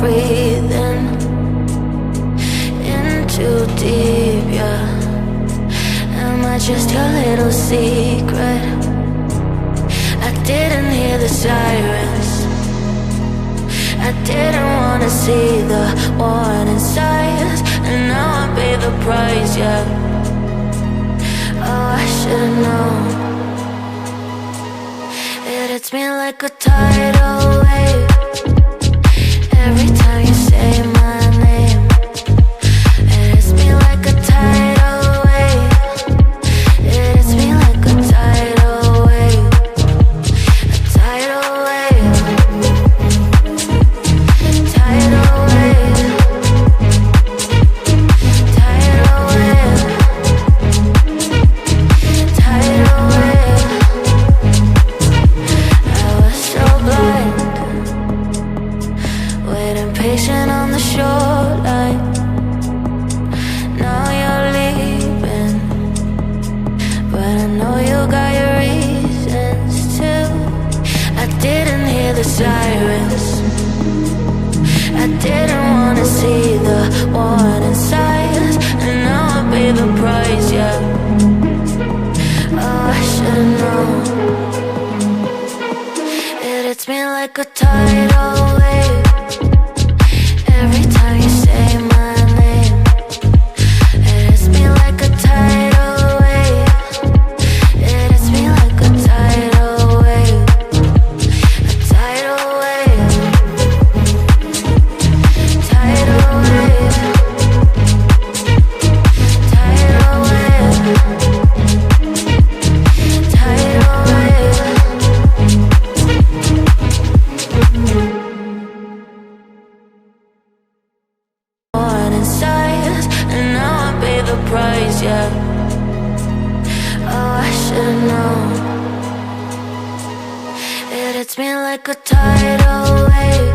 breathing in too deep, yeah. Am I just your little secret? I didn't hear the sirens, I didn't wanna see the warning signs, and now I pay the price, yeah. Oh, I should've known. It hits me like a tidal wave every time you say my name. It hits me like a tidal wave. It hits me like a tidal wave. A tidal wave. Tidal wave. Tidal wave. Tidal wave. I was so blind, waiting patient on the shoreline. Now you're leaving, but I know you got your reasons too. I didn't hear the sirens, I didn't wanna see the warning signs, and now I pay the price, yeah. Oh, I should've known. It hits me like a tidal wave every time you say my name. It hits me like a tidal wave. It hits me like a tidal wave. A tidal wave. Tidal wave. Tidal wave. Tidal wave. Warning signs, and now I pay the price, yeah. Oh, I should've known. It hits me like a tidal wave